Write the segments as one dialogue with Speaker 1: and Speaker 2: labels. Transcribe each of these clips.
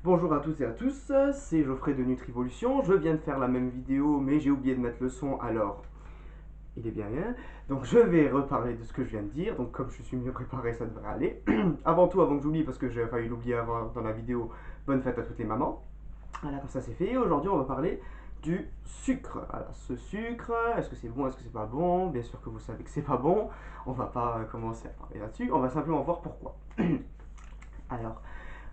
Speaker 1: Bonjour à toutes et à tous, c'est Geoffrey de Nutrivolution. Je viens de faire la même vidéo, mais j'ai oublié de mettre le son, alors il est bien rien. Donc je vais reparler de ce que je viens de dire. Donc comme je suis mieux préparé, ça devrait aller. Avant tout, avant que j'oublie, parce que j'ai failli l'oublier avant dans la vidéo, bonne fête à toutes les mamans. Voilà, comme ça c'est fait. Aujourd'hui, on va parler du sucre. Alors, ce sucre, est-ce que c'est bon, est-ce que c'est pas bon? Bien sûr que vous savez que c'est pas bon. On va pas commencer à parler là-dessus. On va simplement voir pourquoi. Alors,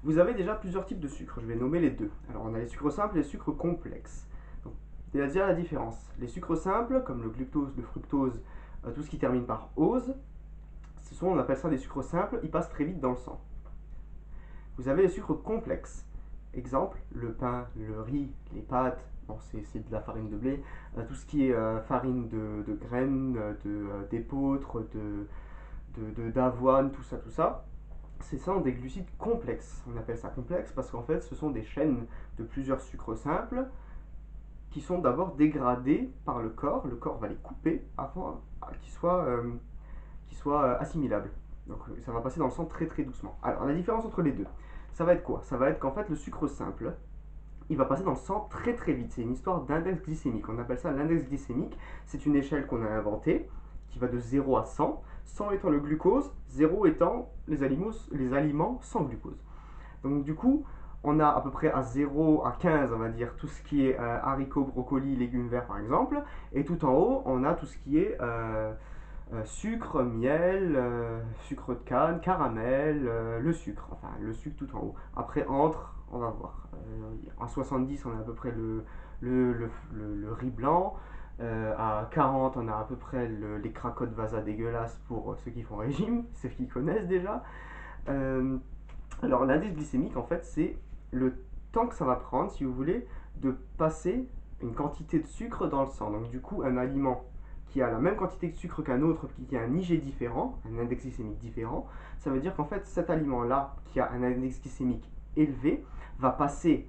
Speaker 1: vous avez déjà plusieurs types de sucre, je vais nommer les deux. Alors on a les sucres simples et les sucres complexes. Donc, il y a déjà la différence. Les sucres simples, comme le glucose, le fructose, tout ce qui termine par ose, on appelle ça des sucres simples, ils passent très vite dans le sang. Vous avez les sucres complexes. Exemple, le pain, le riz, les pâtes, bon, c'est de la farine de blé, tout ce qui est farine de graines, d'épeautre, d'avoine, tout ça, tout ça. C'est ça des glucides complexes. On appelle ça complexe parce qu'en fait, ce sont des chaînes de plusieurs sucres simples qui sont d'abord dégradés par le corps. Le corps va les couper afin qu'ils soient assimilables. Donc ça va passer dans le sang très très doucement. Alors la différence entre les deux, ça va être quoi? Ça va être qu'en fait le sucre simple, il va passer dans le sang très très vite. C'est une histoire d'index glycémique. On appelle ça l'index glycémique. C'est une échelle qu'on a inventée qui va de 0 à 100. 100 étant le glucose, 0 étant les aliments sans glucose. Donc du coup, on a à peu près à 0 à 15, on va dire, tout ce qui est haricots, brocolis, légumes verts par exemple. Et tout en haut, on a tout ce qui est sucre, miel, sucre de canne, caramel, le sucre. Enfin, le sucre tout en haut. Après, entre, on va voir. À 70, on a à peu près le riz blanc. À 40, on a à peu près les cracottes Vasa dégueulasses pour ceux qui font régime, ceux qui connaissent déjà. Euh, alors l'indice glycémique, en fait, c'est le temps que ça va prendre, si vous voulez, de passer une quantité de sucre dans le sang. Donc du coup, un aliment qui a la même quantité de sucre qu'un autre, qui a un IG différent, un index glycémique différent, ça veut dire qu'en fait, cet aliment-là, qui a un index glycémique élevé, va passer,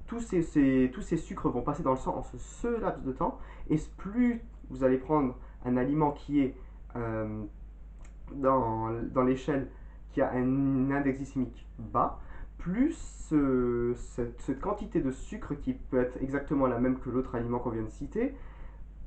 Speaker 1: tous ces sucres vont passer dans le sang en ce laps de temps, et plus vous allez prendre un aliment qui est euh, dans l'échelle qui a un index glycémique bas, plus cette quantité de sucre qui peut être exactement la même que l'autre aliment qu'on vient de citer,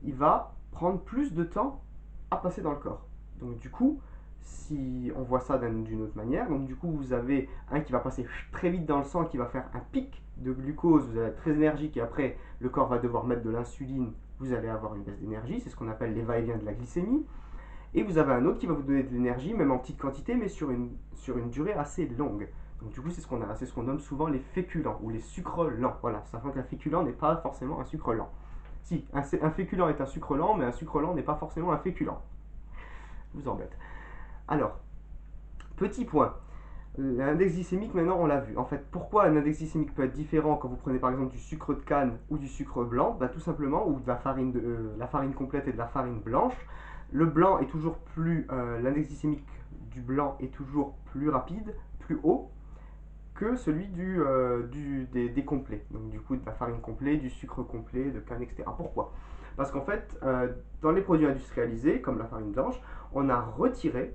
Speaker 1: il va prendre plus de temps à passer dans le corps. Donc du coup, si on voit ça d'une autre manière, donc du coup vous avez un qui va passer très vite dans le sang, qui va faire un pic de glucose, vous allez être très énergique et après le corps va devoir mettre de l'insuline, vous allez avoir une baisse d'énergie, c'est ce qu'on appelle les va-et-vient de la glycémie. Et vous avez un autre qui va vous donner de l'énergie, même en petite quantité, mais sur une durée assez longue. Donc du coup, c'est ce qu'on nomme souvent les féculents ou les sucres lents. Voilà, sachant qu'un féculent n'est pas forcément un sucre lent. Si, un féculent est un sucre lent, mais un sucre lent n'est pas forcément un féculent. Je vous embête. Alors, petit point. L'index glycémique, maintenant, on l'a vu. En fait, pourquoi un index glycémique peut être différent quand vous prenez par exemple du sucre de canne ou du sucre blanc? Bah, tout simplement, ou de la farine complète et de la farine blanche. Le blanc est toujours plus. L'index glycémique du blanc est toujours plus rapide, plus haut que celui des complets. Donc, du coup, de la farine complète, du sucre complet, de canne, etc. Pourquoi? Parce qu'en fait, dans les produits industrialisés, comme la farine blanche, on a retiré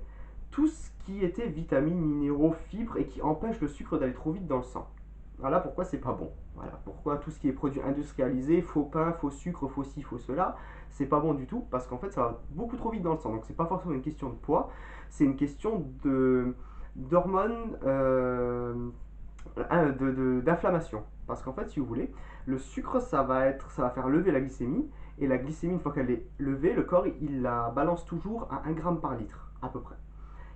Speaker 1: tout ce qui était vitamines, minéraux, fibres et qui empêche le sucre d'aller trop vite dans le sang. Voilà pourquoi c'est pas bon. Voilà pourquoi tout ce qui est produit industrialisé, faux pain, faux sucre, faux ci, faux cela, c'est pas bon du tout parce qu'en fait ça va beaucoup trop vite dans le sang. Donc c'est pas forcément une question de poids, c'est une question de d'hormones, d'inflammation. Parce qu'en fait, si vous voulez, le sucre ça va faire lever la glycémie et la glycémie une fois qu'elle est levée, le corps il la balance toujours à 1 gramme par litre à peu près.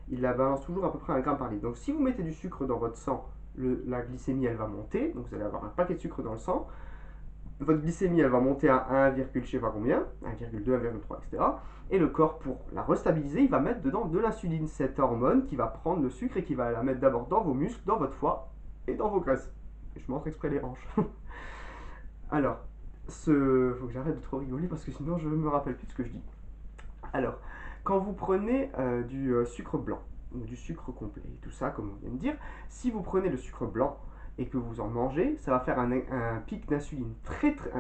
Speaker 1: Il la balance toujours à peu près 1 gramme par litre. Donc si vous mettez du sucre dans votre sang, la glycémie elle va monter, donc vous allez avoir un paquet de sucre dans le sang. Votre glycémie elle va monter à 1, je sais pas combien, 1,2, 1,3, etc. Et le corps, pour la restabiliser, il va mettre dedans de l'insuline, cette hormone qui va prendre le sucre et qui va la mettre d'abord dans vos muscles, dans votre foie et dans vos graisses. Et je montre exprès les hanches. Alors, faut que j'arrête de trop rigoler parce que sinon je me rappelle plus de ce que je dis. Alors, quand vous prenez du sucre blanc, ou du sucre complet, tout ça, comme on vient de dire, si vous prenez le sucre blanc, et que vous en mangez, ça va faire un pic d'insuline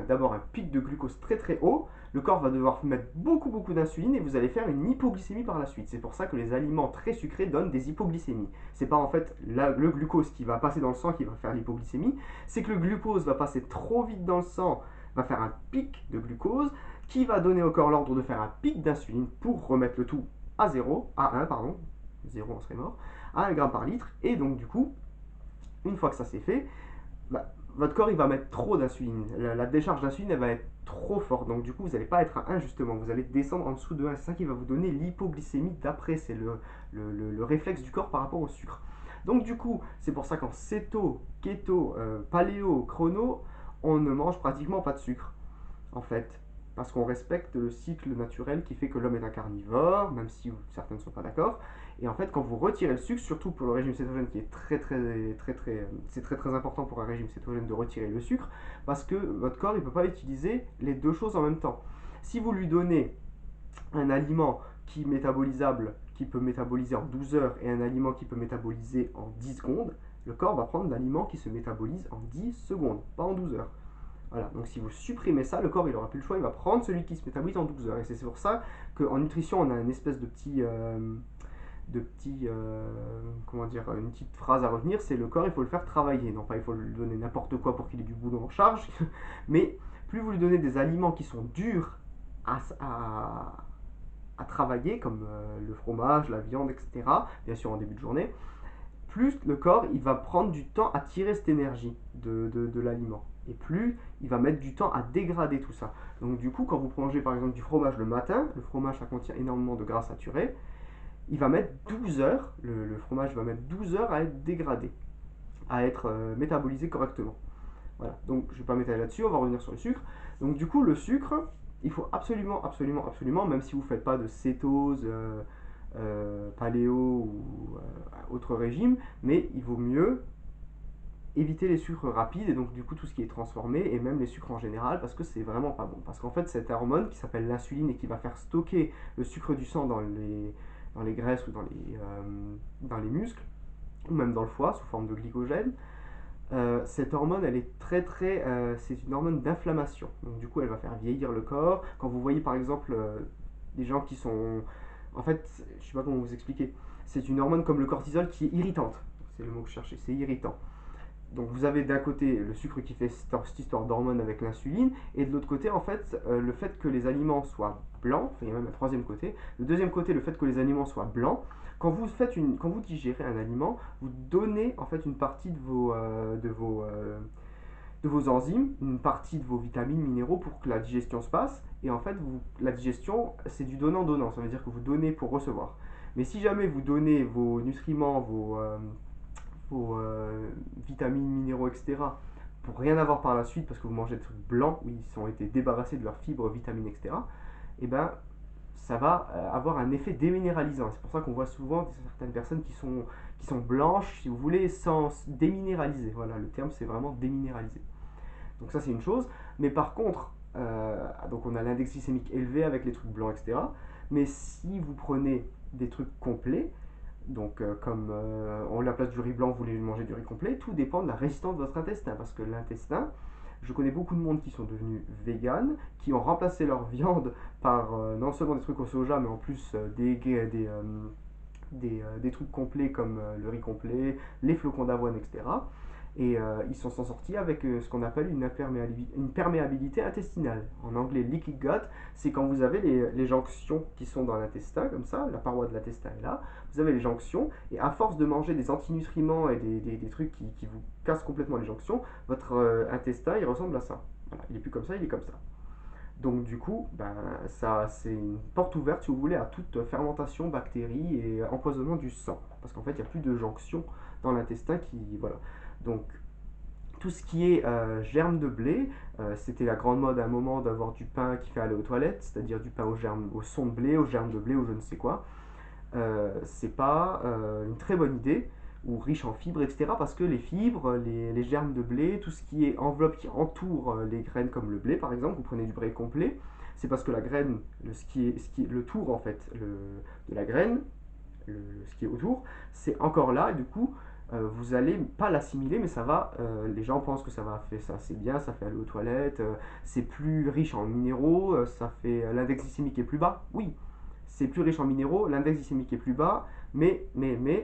Speaker 1: d'abord un pic de glucose très très haut. Le corps va devoir mettre beaucoup d'insuline et vous allez faire une hypoglycémie par la suite. C'est pour ça que les aliments très sucrés donnent des hypoglycémies. C'est pas en fait le glucose qui va passer dans le sang qui va faire l'hypoglycémie, c'est que le glucose va passer trop vite dans le sang, va faire un pic de glucose qui va donner au corps l'ordre de faire un pic d'insuline pour remettre le tout à 0, à 1 pardon, 0 on serait mort, à 1 gramme par litre. Et donc du coup, une fois que ça c'est fait, bah, votre corps il va mettre trop d'insuline. La décharge d'insuline elle va être trop forte. Donc du coup vous n'allez pas être à 1 justement, vous allez descendre en dessous de 1. C'est ça qui va vous donner l'hypoglycémie d'après. C'est le réflexe du corps par rapport au sucre. Donc du coup c'est pour ça qu'en céto, keto, paléo, chrono, on ne mange pratiquement pas de sucre en fait. Parce qu'on respecte le cycle naturel qui fait que l'homme est un carnivore, même si certains ne sont pas d'accord. Et en fait, quand vous retirez le sucre, surtout pour le régime cétogène qui est c'est très important pour un régime cétogène de retirer le sucre, parce que votre corps il ne peut pas utiliser les deux choses en même temps. Si vous lui donnez un aliment qui est métabolisable, qui peut métaboliser en 12 heures, et un aliment qui peut métaboliser en 10 secondes, le corps va prendre l'aliment qui se métabolise en 10 secondes, pas en 12 heures. Voilà, donc si vous supprimez ça, le corps il n'aura plus le choix, il va prendre celui qui se métabolise en 12 heures. Et c'est pour ça qu'en nutrition, on a une espèce comment dire, une petite phrase à retenir, c'est le corps il faut le faire travailler. Non pas il faut lui donner n'importe quoi pour qu'il ait du boulot en charge, mais plus vous lui donnez des aliments qui sont durs à travailler, comme le fromage, la viande, etc., bien sûr en début de journée, plus le corps il va prendre du temps à tirer cette énergie de l'aliment. Et plus il va mettre du temps à dégrader tout ça. Donc du coup, quand vous mangez par exemple du fromage le matin, le fromage ça contient énormément de gras saturé, il va mettre 12 heures, le fromage va mettre 12 heures à être dégradé, à être métabolisé correctement. Voilà, donc je ne vais pas m'étaler là-dessus, on va revenir sur le sucre. Donc du coup, le sucre, il faut absolument, même si vous ne faites pas de cétose, paléo ou autre régime, mais il vaut mieux éviter les sucres rapides et donc du coup tout ce qui est transformé et même les sucres en général parce que c'est vraiment pas bon. Parce qu'en fait cette hormone qui s'appelle l'insuline et qui va faire stocker le sucre du sang dans les graisses ou dans les muscles ou même dans le foie sous forme de glycogène, cette hormone elle est c'est une hormone d'inflammation. Donc du coup elle va faire vieillir le corps. Quand vous voyez par exemple des gens qui sont... En fait, je sais pas comment vous expliquer. C'est une hormone comme le cortisol qui est irritante. C'est le mot que je cherchais, c'est irritant. Donc vous avez d'un côté le sucre qui fait cette histoire d'hormones avec l'insuline, et de l'autre côté, en fait, le fait que les aliments soient blancs, enfin il y a même un troisième côté, le deuxième côté, le fait que les aliments soient blancs, quand vous digérez un aliment, vous donnez en fait une partie de vos enzymes, une partie de vos vitamines, minéraux pour que la digestion se passe, et en fait, la digestion, c'est du donnant-donnant, ça veut dire que vous donnez pour recevoir. Mais si jamais vous donnez vos nutriments, vos vitamines, minéraux, etc., pour rien avoir par la suite parce que vous mangez des trucs blancs où ils ont été débarrassés de leurs fibres, vitamines, etc., et ben ça va avoir un effet déminéralisant. C'est pour ça qu'on voit souvent certaines personnes qui sont blanches, si vous voulez, sans déminéraliser. Voilà, le terme c'est vraiment déminéraliser. Donc ça c'est une chose. Mais par contre, donc on a l'index glycémique élevé avec les trucs blancs, etc. Mais si vous prenez des trucs complets, donc, comme on la place du riz blanc, vous voulez manger du riz complet, tout dépend de la résistance de votre intestin. Parce que l'intestin, je connais beaucoup de monde qui sont devenus véganes, qui ont remplacé leur viande par non seulement des trucs au soja, mais en plus des trucs complets comme le riz complet, les flocons d'avoine, etc. Et ils s'en sont sortis avec ce qu'on appelle une perméabilité intestinale. En anglais, leaky gut, c'est quand vous avez les jonctions qui sont dans l'intestin, comme ça, la paroi de l'intestin est là, vous avez les jonctions, et à force de manger des antinutriments et des trucs qui vous cassent complètement les jonctions, votre intestin, il ressemble à ça. Voilà, il est plus comme ça, il est comme ça. Donc du coup, ben, ça c'est une porte ouverte, si vous voulez, à toute fermentation, bactéries et empoisonnement du sang. Parce qu'en fait, il n'y a plus de jonction dans l'intestin qui... Voilà. Donc tout ce qui est germe de blé, c'était la grande mode à un moment d'avoir du pain qui fait aller aux toilettes, c'est-à-dire du pain au son de blé, au germe de blé, ou je ne sais quoi. C'est pas une très bonne idée, ou riche en fibres, etc. Parce que les fibres, les germes de blé, tout ce qui est enveloppe qui entoure les graines comme le blé par exemple, vous prenez du blé complet, c'est parce que la graine, le tour en fait, de la graine, ce qui est autour, c'est encore là, et du coup, vous allez pas l'assimiler, mais ça va, les gens pensent que ça va faire ça, c'est bien, ça fait aller aux toilettes, c'est plus riche en minéraux, ça fait l'index glycémique est plus bas. Oui, c'est plus riche en minéraux, l'index glycémique est plus bas, mais,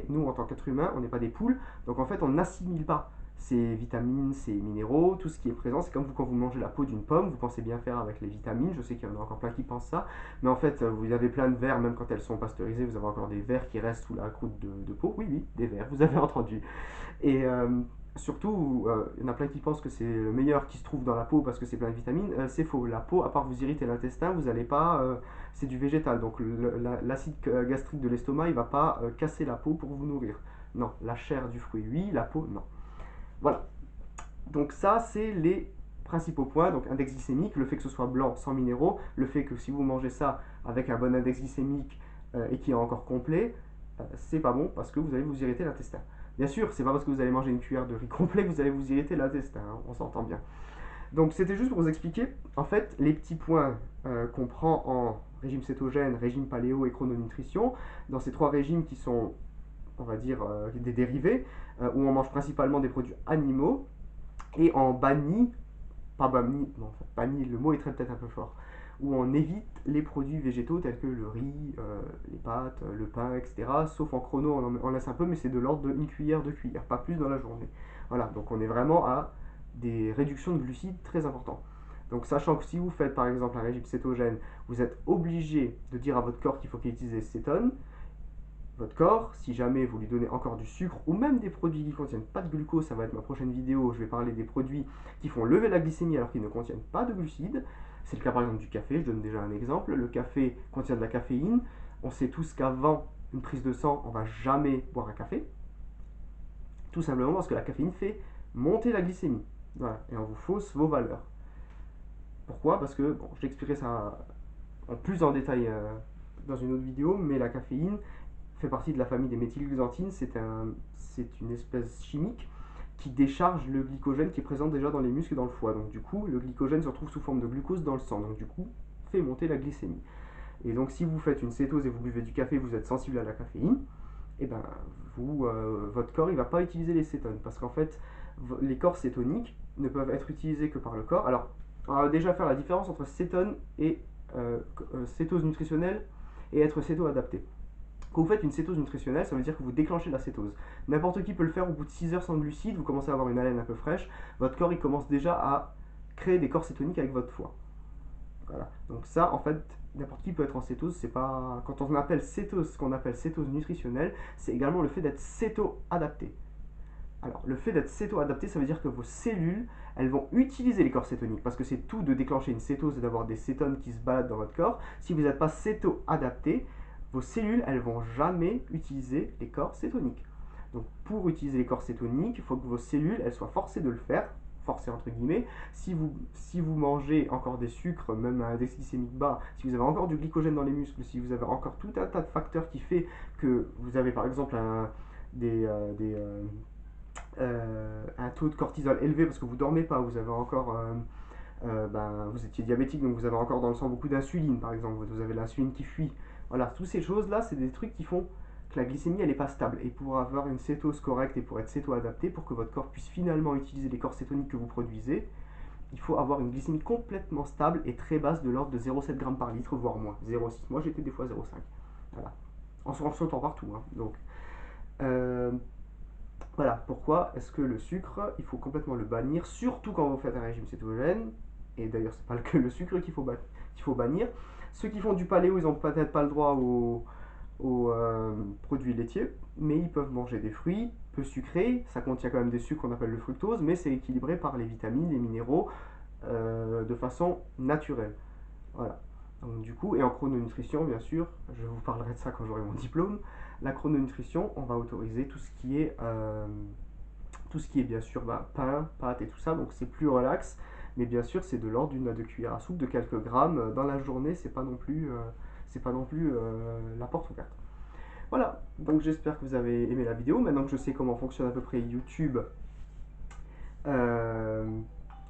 Speaker 1: nous en tant qu'être humain, on n'est pas des poules, donc en fait on n'assimile pas ces vitamines, ces minéraux, tout ce qui est présent. C'est comme vous quand vous mangez la peau d'une pomme, vous pensez bien faire avec les vitamines, je sais qu'il y en a encore plein qui pensent ça, mais en fait vous avez plein de vers, même quand elles sont pasteurisées, vous avez encore des vers qui restent sous la croûte de peau. Oui, oui, des vers, vous avez entendu. Et surtout, il y en a plein qui pensent que c'est le meilleur qui se trouve dans la peau parce que c'est plein de vitamines. C'est faux. La peau, à part vous irriter l'intestin, vous n'allez pas. C'est du végétal. Donc l'acide gastrique de l'estomac, il va pas casser la peau pour vous nourrir. Non, la chair du fruit, oui, la peau, non. Voilà. Donc ça, c'est les principaux points. Donc index glycémique, le fait que ce soit blanc sans minéraux, le fait que si vous mangez ça avec un bon index glycémique et qui est encore complet, c'est pas bon parce que vous allez vous irriter l'intestin. Bien sûr, c'est pas parce que vous allez manger une cuillère de riz complet que vous allez vous irriter l'intestin, hein, on s'entend bien. Donc c'était juste pour vous expliquer, en fait, les petits points qu'on prend en régime cétogène, régime paléo et chrononutrition, dans ces trois régimes qui sont, on va dire, des dérivés, où on mange principalement des produits animaux, et en banni, pas banni, non, enfin, banni, le mot est peut-être un peu fort, où on évite les produits végétaux tels que le riz, les pâtes, le pain, etc. Sauf en chrono, on en laisse un peu, mais c'est de l'ordre d'une cuillère, 2 cuillères, pas plus dans la journée. Voilà, donc on est vraiment à des réductions de glucides très importantes. Donc sachant que si vous faites par exemple un régime cétogène, vous êtes obligé de dire à votre corps qu'il faut qu'il utilise des cétones. Votre corps, si jamais vous lui donnez encore du sucre ou même des produits qui ne contiennent pas de glucose, ça va être ma prochaine vidéo, je vais parler des produits qui font lever la glycémie alors qu'ils ne contiennent pas de glucides. C'est le cas par exemple du café, je donne déjà un exemple. Le café contient de la caféine. On sait tous qu'avant une prise de sang, on ne va jamais boire un café. Tout simplement parce que la caféine fait monter la glycémie. Voilà, et on vous fausse vos valeurs. Pourquoi? Parce que, bon, je l'expliquerai ça en plus en détail dans une autre vidéo, mais la caféine fait partie de la famille des méthylxanthines. C'est une espèce chimique qui décharge le glycogène qui est présent déjà dans les muscles et dans le foie. Donc du coup, le glycogène se retrouve sous forme de glucose dans le sang. Donc du coup, fait monter la glycémie. Et donc si vous faites une cétose et vous buvez du café, vous êtes sensible à la caféine, et ben votre corps il va pas utiliser les cétones parce qu'en fait les corps cétoniques ne peuvent être utilisés que par le corps. Alors on va déjà faire la différence entre cétone et cétose nutritionnelle et être céto-adapté. Quand vous faites une cétose nutritionnelle, ça veut dire que vous déclenchez la cétose. N'importe qui peut le faire au bout de 6 heures sans glucides, vous commencez à avoir une haleine un peu fraîche, votre corps il commence déjà à créer des corps cétoniques avec votre foie. Voilà. Donc ça, en fait, n'importe qui peut être en cétose. C'est pas quand on appelle cétose, ce qu'on appelle cétose nutritionnelle, c'est également le fait d'être céto-adapté. Alors, le fait d'être céto-adapté, ça veut dire que vos cellules, elles vont utiliser les corps cétoniques, parce que c'est tout de déclencher une cétose et d'avoir des cétones qui se baladent dans votre corps. Si vous n'êtes pas céto-adapté, vos cellules, elles vont jamais utiliser les corps cétoniques. Donc, pour utiliser les corps cétoniques, il faut que vos cellules, elles soient forcées de le faire, forcées entre guillemets. Si vous mangez encore des sucres, même à un index glycémique bas, si vous avez encore du glycogène dans les muscles, si vous avez encore tout un tas de facteurs qui fait que vous avez par exemple un taux de cortisol élevé parce que vous dormez pas, vous avez encore, vous étiez diabétique donc vous avez encore dans le sang beaucoup d'insuline par exemple, vous avez l'insuline qui fuit. Voilà, toutes ces choses là, c'est des trucs qui font que la glycémie elle n'est pas stable. Et pour avoir une cétose correcte et pour être céto-adapté, pour que votre corps puisse finalement utiliser les corps cétoniques que vous produisez, il faut avoir une glycémie complètement stable et très basse de l'ordre de 0,7 g par litre, voire moins, 0,6. Moi j'étais des fois 0,5. Voilà. En sautant partout. Hein. Donc, euh, voilà, pourquoi est-ce que le sucre, il faut complètement le bannir, surtout quand vous faites un régime cétogène, et d'ailleurs c'est pas que le sucre qu'il faut bannir. Ceux qui font du paléo, ils n'ont peut-être pas le droit aux produits laitiers, mais ils peuvent manger des fruits peu sucrés, ça contient quand même des sucres qu'on appelle le fructose, mais c'est équilibré par les vitamines, les minéraux, de façon naturelle. Voilà. Donc, du coup, et en chrononutrition, bien sûr, je vous parlerai de ça quand j'aurai mon diplôme. La chrononutrition, on va autoriser tout ce qui est bien sûr pain, pâtes et tout ça, donc c'est plus relax, mais bien sûr c'est de l'ordre d'une à deux cuillères à soupe de quelques grammes dans la journée, c'est pas non plus la porte ouverte. Voilà, donc j'espère que vous avez aimé la vidéo. Maintenant que je sais comment fonctionne à peu près YouTube, euh,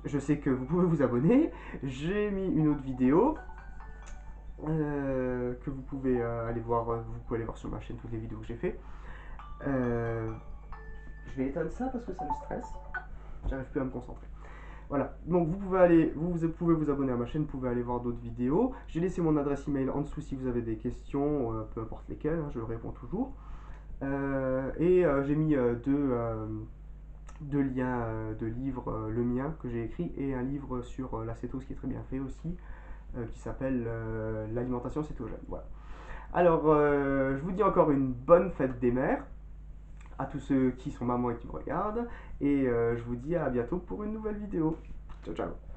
Speaker 1: je sais que vous pouvez vous abonner. J'ai mis une autre vidéo que vous pouvez aller voir. Vous pouvez aller voir sur ma chaîne toutes les vidéos que j'ai fait. Euh, Je vais éteindre ça parce que ça me stresse. J'arrive plus à me concentrer. Voilà, donc vous pouvez aller, vous pouvez vous abonner à ma chaîne, vous pouvez aller voir d'autres vidéos. J'ai laissé mon adresse email en dessous si vous avez des questions, peu importe lesquelles, hein, je réponds toujours. J'ai mis deux liens de livres, le mien que j'ai écrit et un livre sur la cétose qui est très bien fait aussi, qui s'appelle l'alimentation cétogène. Voilà. Alors, je vous dis encore une bonne fête des mères à tous ceux qui sont mamans et qui me regardent, et je vous dis à bientôt pour une nouvelle vidéo. Ciao ciao.